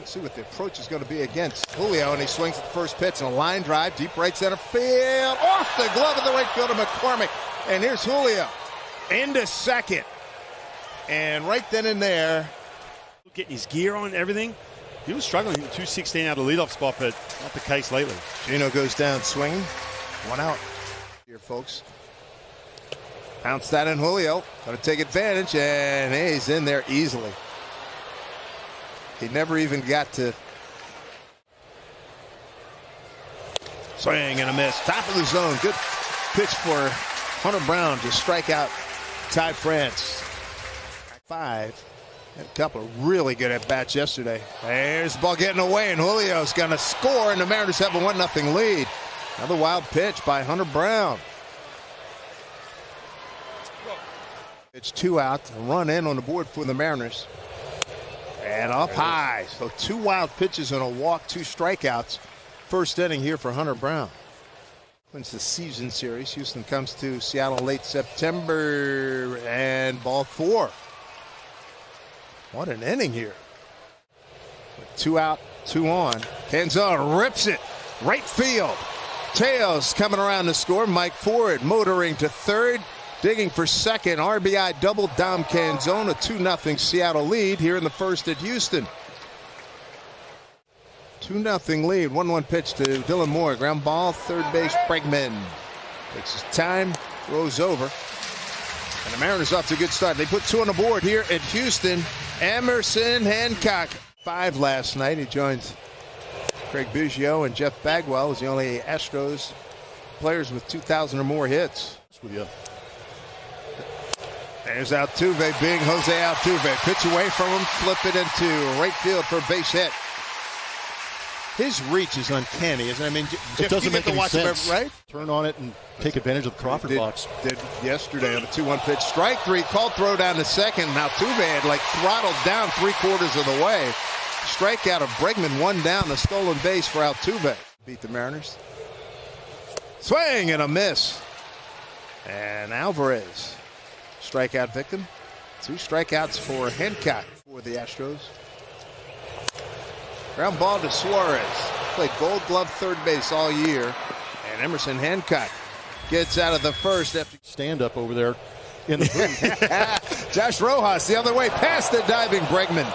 Let's see what the approach is going to be against Julio, and he swings at the first pitch, and a line drive, deep right center field, off the glove of the right fielder McCormick, and here's Julio into second, and right then and there, getting his gear on and everything. He was struggling in 216 out of the leadoff spot, but not the case lately. Gino goes down swinging, one out. Here, folks. Bounce that in Julio, going to take advantage, and he's in there easily. He never even got to swing and a miss. Top of the zone. Good pitch for Hunter Brown to strike out Ty France. 5. Had a couple of really good at-bats yesterday. There's the ball getting away, and Julio's going to score, and the Mariners have a 1-0 lead. Another wild pitch by Hunter Brown. It's 2 out, a run in on the board for the Mariners. And up high. So 2 wild pitches and a walk, 2 strikeouts. First inning here for Hunter Brown. Wins the season series. Houston comes to Seattle late September, and ball 4. What an inning here. 2 out, 2 on. Canzone rips it. Right field. Teos coming around to score. Mike Ford motoring to third. Digging for second. RBI double. Dom Canzone. A 2-0 Seattle lead here in the first at Houston. 2-0 lead. 1-1 pitch to Dylan Moore. Ground ball. Third base. Bregman takes his time. Throws over. And the Mariners off to a good start. They put 2 on the board here at Houston. Emerson Hancock. 5 last night. He joins Craig Biggio and Jeff Bagwell as the only Astros players with 2,000 or more hits. With you. There's Altuve being Jose Altuve. Pitch away from him, flip it into right field for a base hit. His reach is uncanny, isn't it? I mean, it doesn't make any sense. Right? Turn on it and take advantage of the Crawford box. Did yesterday on a 2-1 pitch. Strike 3, called throw down to second. Altuve had like throttled down 3/4 of the way. Strikeout of Bregman, 1 down, a stolen base for Altuve. Beat the Mariners. Swing and a miss. And Alvarez, strikeout victim. 2 strikeouts for Hancock for the Astros. Ground ball to Suarez. Played Gold Glove third base all year. And Emerson Hancock gets out of the first after stand up over there in the booth. Josh Rojas the other way past the diving Bregman.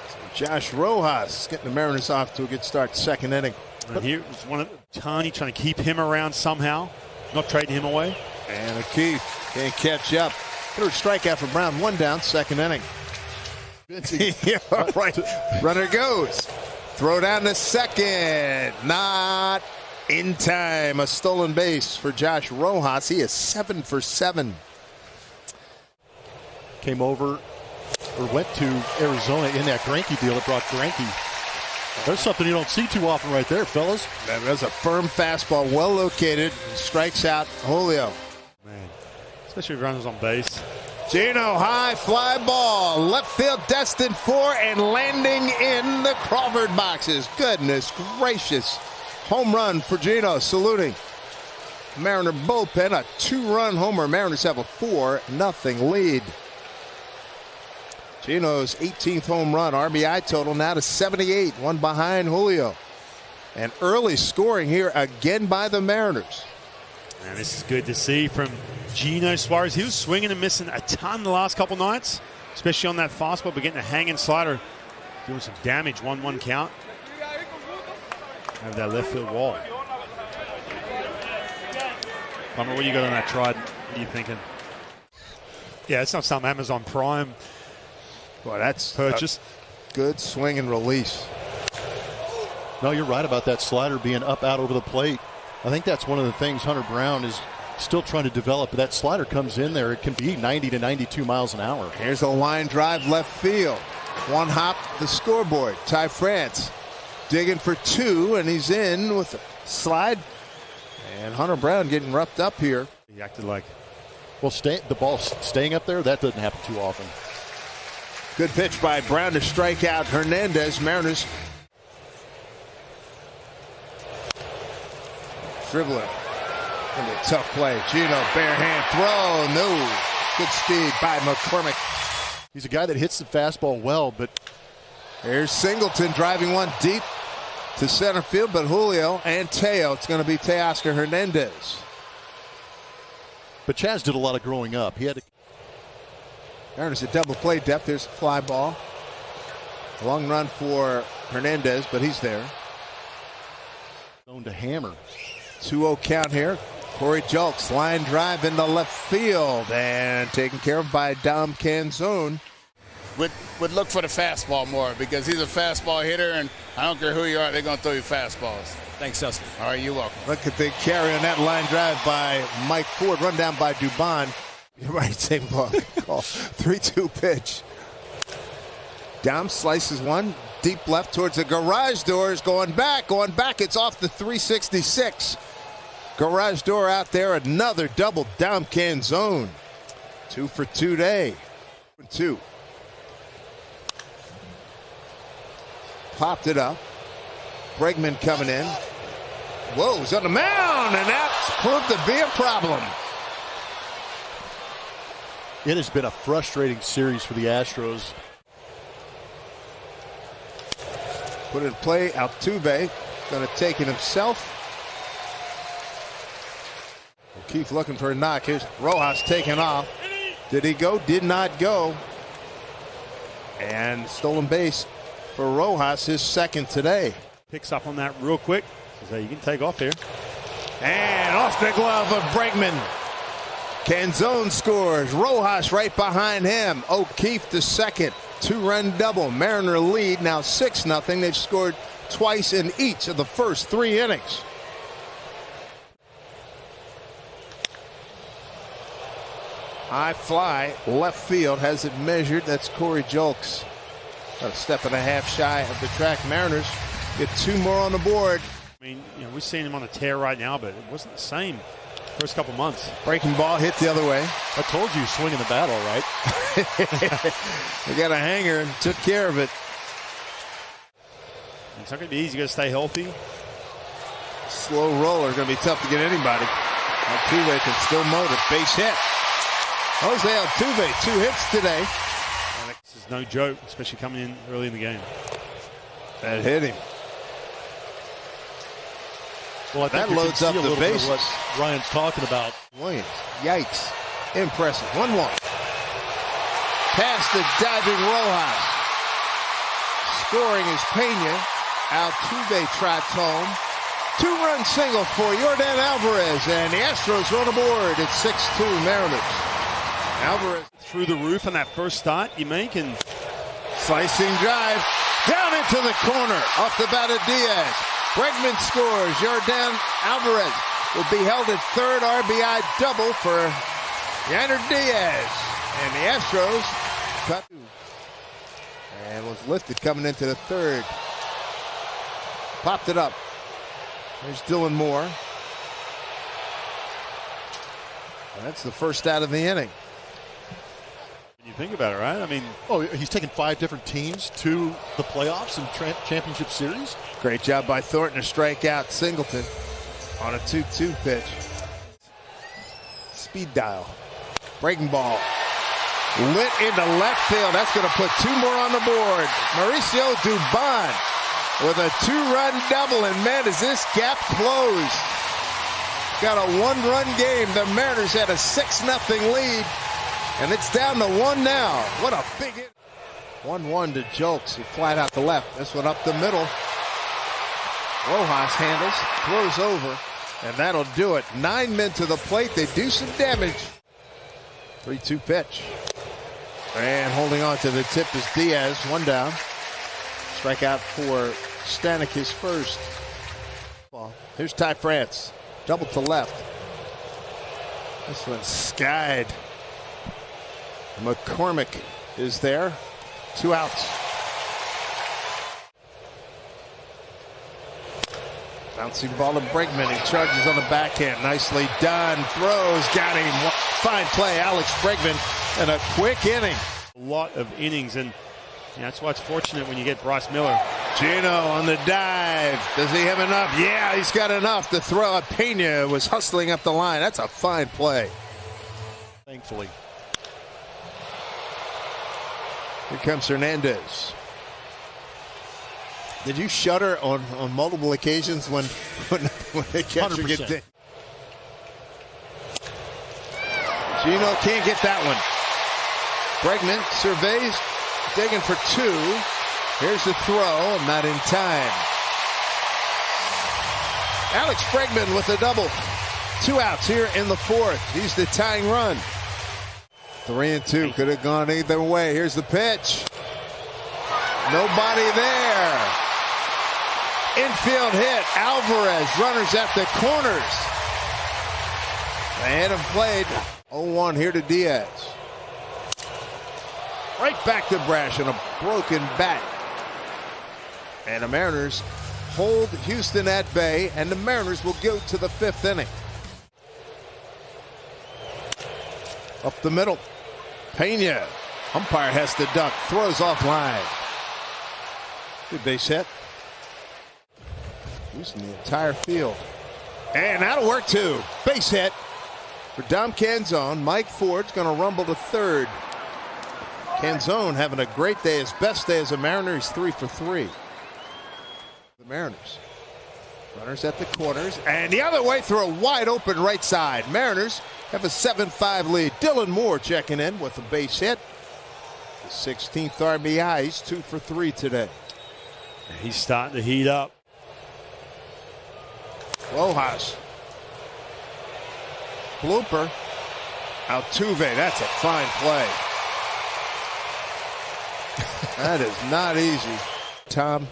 So Josh Rojas getting the Mariners off to a good start, second inning. And here was one of Tani trying to keep him around somehow, not trading him away. And O'Keefe can't catch up. Third strikeout for Brown, 1 down, second inning. Yeah, right. Runner goes. Throw down to second. Not in time. A stolen base for Josh Rojas. He is 7 for 7. Came over or went to Arizona in that Greinke deal that brought Greinke. There's something you don't see too often right there, fellas. That was a firm fastball, well located. Strikes out Julio. Man, especially if runners on base. Gino, high fly ball, left field destined for and landing in the Crawford boxes. Goodness gracious. Home run for Gino, saluting Mariner bullpen. A 2-run homer. Mariners have a 4-0 lead. Gino's 18th home run, RBI total now to 78, 1 behind Julio. And early scoring here again by the Mariners. And this is good to see from Gino Suarez. He was swinging and missing a ton the last couple nights, especially on that fastball, but getting a hanging slider, doing some damage. 1-1 count over that left field wall. Bummer, what you got on that Trident? What are you thinking? Yeah, it's not some Amazon Prime. Well, that's purchase. Good swing and release. No, you're right about that slider being up out over the plate. I think that's one of the things Hunter Brown is still trying to develop. That slider comes in there. It can be 90 to 92 miles an hour. Here's a line drive left field. 1 hop the scoreboard. Ty France digging for 2, and he's in with a slide. And Hunter Brown getting roughed up here. He acted like, well, the ball staying up there, that doesn't happen too often. Good pitch by Brown to strike out Hernandez. Mariners dribbling. Gonna be a tough play. Gino, bare hand throw. No. Good speed by McCormick. He's a guy that hits the fastball well, but Here's Singleton driving one deep to center field, but Julio and Teo. It's going to be Teoscar Hernandez. But Chaz did a lot of growing up. He had to. There's a double play depth. There's a fly ball. A long run for Hernandez, but he's there. Known to hammer. 2-0 count here. Corey Julks, line drive into left field and taken care of by Dom Canzone. Would look for the fastball more because he's a fastball hitter, and I don't care who you are, they're going to throw you fastballs. Thanks, Dustin. All right, you're welcome. Look at the carry on that line drive by Mike Ford. Run down by Dubon. You're right, same ball. 3-2 pitch. Dom slices one deep left towards the garage doors. Going back. It's off the 366. Garage door out there. Another double. Dom Canzone. 2 for 2 today. 2. Popped it up. Bregman coming in. Whoa, he's on the mound, and that's proved to be a problem. It has been a frustrating series for the Astros. Put it in play. Altuve going to take it himself. O'Keefe looking for a knock. Here's Rojas taking off. Did he go? Did not go. And stolen base for Rojas, his second today. Picks up on that real quick. So you can take off here. And off the glove of Bregman. Canzone scores. Rojas right behind him. O'Keefe the second. 2-run double. Mariner lead now 6-0. They've scored twice in each of the first 3 innings. High fly, left field, has it measured. That's Corey Julks. About a step and a half shy of the track. Mariners get 2 more on the board. I mean, we're seeing him on a tear right now, but it wasn't the same first couple months. Breaking ball hit the other way. I told you, swinging the bat all right. They got a hanger and took care of it. It's not going to be easy. You got to stay healthy. Slow roller, going to be tough to get anybody. Altuve can still mow it. Base hit. Jose Altuve, 2 hits today. This is no joke, especially coming in early in the game. That hit him. Well, I think that loads up the bases. What Ryan's talking about. Williams, yikes. Impressive. 1-1. Past the diving Rojas. Scoring is Pena. Altuve trots home. 2-run single for Yordan Alvarez, and the Astros are on the board at 6-2 Mariners. Alvarez through the roof on that first start you make, and slicing drive down into the corner off the bat of Diaz. Bregman scores. Yordan Alvarez will be held at third. RBI double for Yainer Diaz, and the Astros cut and was lifted coming into the third. Popped it up. There's Dylan Moore. That's the first out of the inning. when you think about it, right? I mean, he's taken 5 different teams to the playoffs and championship series. Great job by Thornton to strike out Singleton on a 2-2 pitch. Speed dial. Breaking ball. Lit into left field. That's going to put 2 more on the board. Mauricio Dubon with a 2-run double. And man, is this gap closed. Got a 1-run game. The Mariners had a 6-0 lead. And it's down to 1 now. What a big hit. 1-1 to Julks. He flat out the left. This one up the middle. Rojas handles, throws over, and that'll do it. 9 men to the plate. They do some damage. 3-2 pitch. And holding on to the tip is Diaz. 1 down. Strikeout for Stanek, his first. Here's Ty France. Double to left. This one's skied. McCormick is there. 2 outs. Bouncing ball to Bregman. He charges on the backhand. Nicely done. Throws. Got him. Fine play. Alex Bregman. And a quick inning. a lot of innings, and that's why it's fortunate when you get Bryce Miller. Gino on the dive. Does he have enough? Yeah, he's got enough to throw. Pena was hustling up the line. That's a fine play. Thankfully. Here comes Hernandez. Did you shudder on multiple occasions when the catcher gets it? Gino can't get that one. Bregman surveys, digging for two. Here's the throw, not in time. Alex Bregman with a double. 2 outs here in the fourth. He's the tying run. 3-2 could have gone either way. Here's the pitch. Nobody there. Infield hit. Alvarez, runners at the corners. They had him played. 0-1 here to Diaz. Right back to Brash and a broken bat. And the Mariners hold Houston at bay, and the Mariners will go to the 5th inning. Up the middle. Pena. Umpire has to duck. Throws off line. Good base hit. Using the entire field. And that'll work too. Base hit for Dom Canzone. Mike Ford's going to rumble to third. Canzone having a great day. His best day as a Mariner. He's 3 for 3. The Mariners. Runners at the corners. And the other way through a wide open right side. Mariners have a 7-5 lead. Dylan Moore checking in with a base hit. The 16th RBI. He's 2 for 3 today. He's starting to heat up. Rojas. Blooper. Altuve. That's a fine play. That is not easy. Tom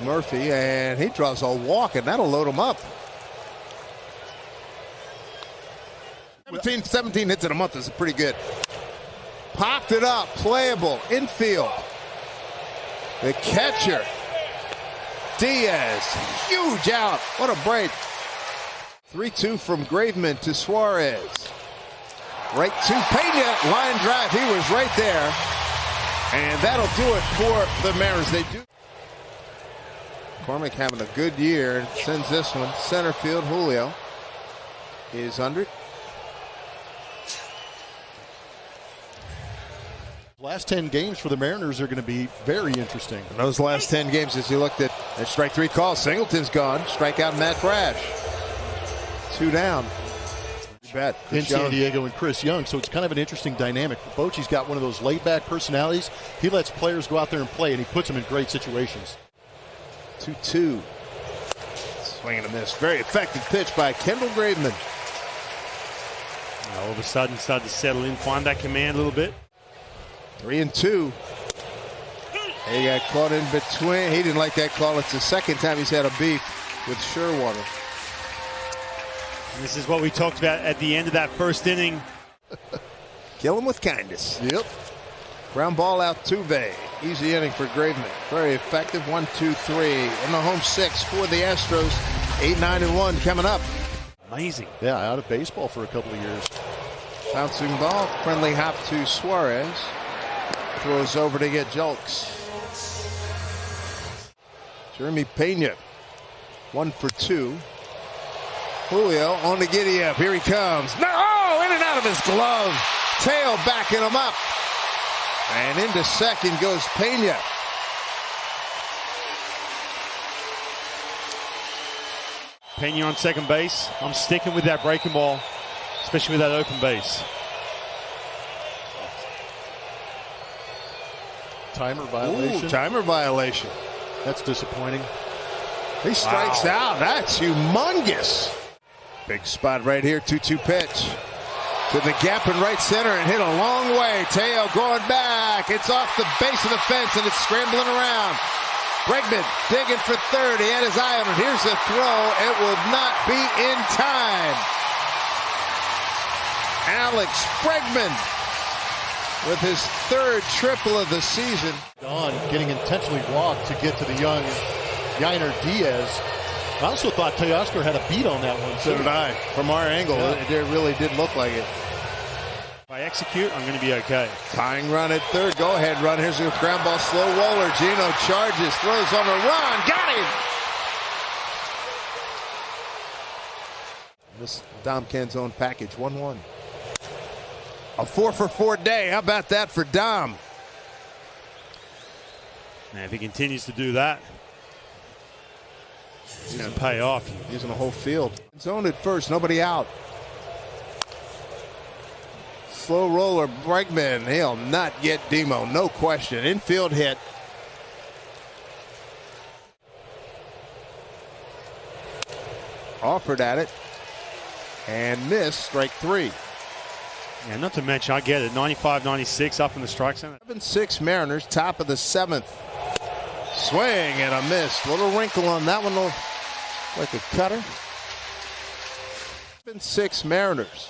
Murphy, and he draws a walk, and that'll load him up. 17 hits in a month is pretty good. Popped it up, playable, infield. The catcher, Diaz, huge out. What a break. 3-2 from Graveman to Suarez. Right to Pena, line drive. He was right there. And that'll do it for the Mariners. They do. McCormick having a good year and sends this one center field. Julio is under it. Last 10 games for the Mariners are going to be very interesting. In those last 10 games, as you looked at strike 3 calls, Singleton's gone. Strikeout Matt Brash. 2 down. In San Diego and Chris Young, so it's kind of an interesting dynamic. Bochy's got one of those laid-back personalities. He lets players go out there and play, and he puts them in great situations. 2-2. Swing and a miss. Very effective pitch by Kendall Graveman. All of a sudden, started to settle in, find that command a little bit. 3-2. He got caught in between. He didn't like that call. It's the second time he's had a beef with Sherwater. This is what we talked about at the end of that first inning. Kill him with kindness. Yep. Ground ball out Tuve. Easy inning for Graveman. Very effective. 1-2-3 in the home 6 for the Astros. 8-9-1 coming up. Amazing. Yeah, out of baseball for a couple of years. Bouncing ball. Friendly hop to Suarez. Throws over to get Julks. Jeremy Pena. 1 for 2. Julio on the giddy up. Here he comes. No! Oh, in and out of his glove. Tail backing him up. And into second goes Pena. Pena on second base. I'm sticking with that breaking ball, especially with that open base. Timer violation. Ooh, timer violation. That's disappointing. He strikes out. That's humongous. Big spot right here. 2-2 pitch. To the gap in right center and hit a long way. Teo going back. It's off the base of the fence and it's scrambling around. Bregman digging for third. He had his eye on it. Here's the throw. It will not be in time. Alex Bregman with his third triple of the season. Don getting intentionally walked to get to the young Yainer Diaz. I also thought Teoscar had a beat on that one. So did I. From our angle, it really did look like it. If I execute, I'm going to be okay. Tying run at third. Go ahead run. Here's a ground ball. Slow roller. Gino charges. Throws on a run. Got him. This Dom Canzone package. 1-1. A 4-for-4 day. How about that for Dom? And if he continues to do that, he's going to pay off. Using the whole field. Zone at first, nobody out. Slow roller, Bregman. He'll not get Demo, no question. Infield hit. Offered at it and missed. Strike three. Yeah, not to mention, I get it, 95-96 up in the strike zone. 7-6 Mariners, top of the seventh. Swing and a miss. Little wrinkle on that one, like a cutter. 7-6 Mariners.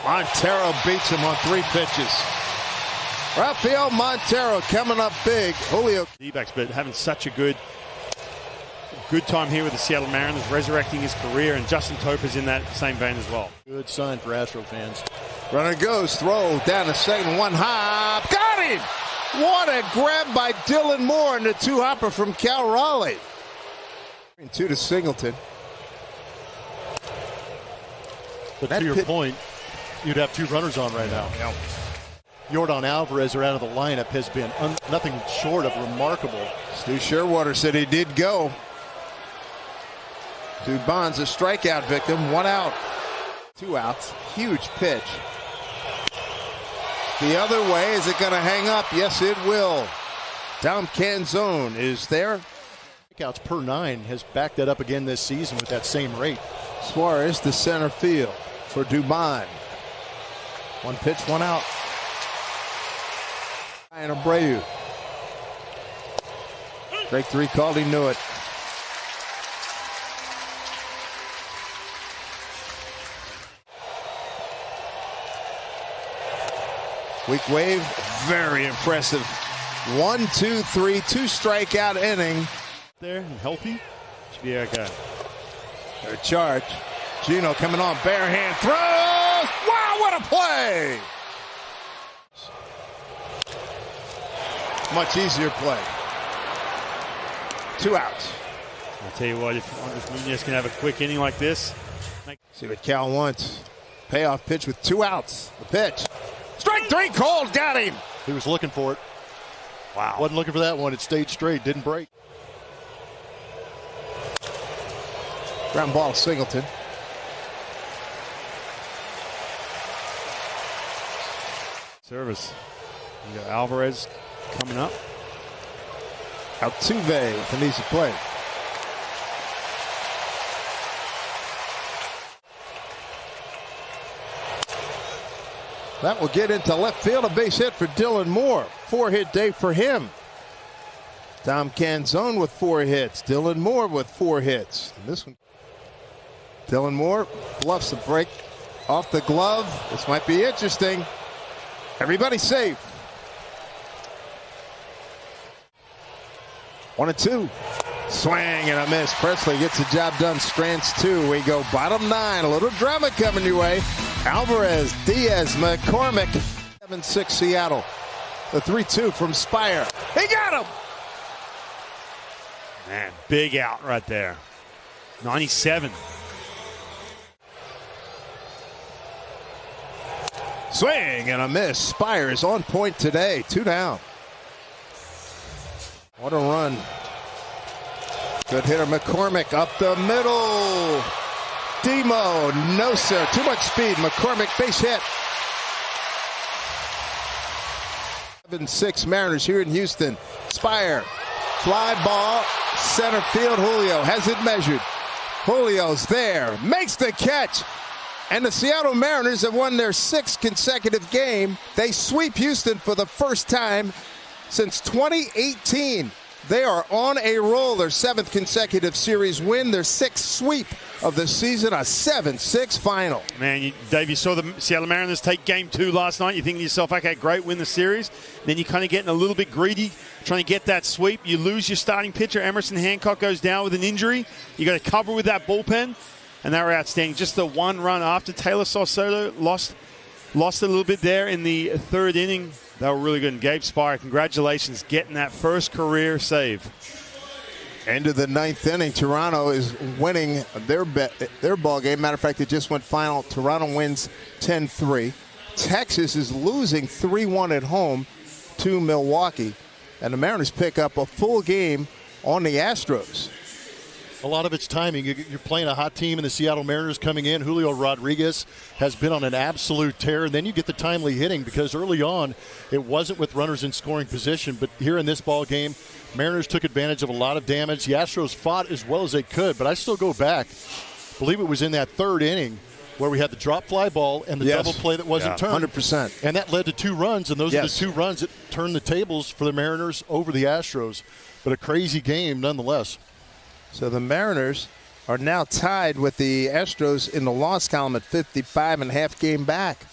Montero beats him on 3 pitches. Rafael Montero coming up big. Julio. D-backs, but having such a good time here with the Seattle Mariners, resurrecting his career, and Justin Topa's in that same vein as well. Good sign for Astro fans. Runner goes, throw down to second, one hop. Got him! What a grab by Dylan Moore and the 2-hopper from Cal Raleigh. 2 to Singleton. But That to your pit- point, you'd have 2 runners on right now. Yordan Alvarez, out of the lineup, has been nothing short of remarkable. Stu Sherwater said he did go. Dubon's a strikeout victim. 1 out. 2 outs. Huge pitch. The other way. Is it going to hang up? Yes, it will. Dom Canzone is there. Strikeouts per 9 has backed that up again this season with that same rate. Suarez to center field for Dubon. 1 pitch, 1 out. And Abreu. Strike 3 called. He knew it. Weak wave, very impressive. 1, 2, 3, 2 strikeout inning. There and healthy. Should be okay. Their charge. Gino coming on, bare hand throws. Wow, what a play! Much easier play. 2 outs. I'll tell you what, if Munoz can have a quick inning like this. See what Cal wants. Payoff pitch with 2 outs. The pitch. Strike 3 called. Got him. He was looking for it. Wow. Wasn't looking for that one. It stayed straight. Didn't break. Ground ball, Singleton. Service. You got Alvarez coming up. Altuve with an easy play. That will get into left field. A base hit for Dylan Moore. 4-hit day for him. Dom Canzone with 4 hits. Dylan Moore with 4 hits. And this one, Dylan Moore bluffs a break off the glove. This might be interesting. Everybody safe. 1 and 2. Swing and a miss. Presley gets the job done. Strands 2. We go bottom 9. A little drama coming your way. Alvarez, Diaz, McCormick. 7-6 Seattle. The 3-2 from Spire. He got him. Man, big out right there. 97. Swing and a miss. Spire is on point today. 2 down. What a run. Good hitter McCormick up the middle. Demo, no sir. Too much speed. McCormick base hit. 7-6 Mariners here in Houston. Spire. Fly ball. Center field. Julio has it measured. Julio's there. Makes the catch. And the Seattle Mariners have won their 6th consecutive game. They sweep Houston for the first time since 2018. They are on a roll. Their 7th consecutive series win. Their 6th sweep of the season. A 7-6 final. Man, Dave, you saw the Seattle Mariners take Game 2 last night. You think to yourself, okay, great, win the series. Then you kind of getting a little bit greedy, trying to get that sweep. You lose your starting pitcher. Emerson Hancock goes down with an injury. You got to cover with that bullpen. And they were outstanding. Just the 1 run after Taylor Saucedo lost a little bit there in the 3rd inning. They were really good. And Gabe Spire, congratulations, getting that first career save. End of the 9th inning. Toronto is winning their ball game. Matter of fact, it just went final. Toronto wins 10-3. Texas is losing 3-1 at home to Milwaukee. and the Mariners pick up a full game on the Astros. A lot of it's timing. You're playing a hot team in the Seattle Mariners coming in. Julio Rodriguez has been on an absolute tear. And then you get the timely hitting because early on it wasn't with runners in scoring position. But here in this ball game, Mariners took advantage of a lot of damage. The Astros fought as well as they could. But I still go back. I believe it was in that third inning where we had the drop fly ball and the double play that wasn't turned. 100%. And that led to 2 runs. And those are the 2 runs that turned the tables for the Mariners over the Astros. But a crazy game nonetheless. So the Mariners are now tied with the Astros in the loss column at 55 and a half game back.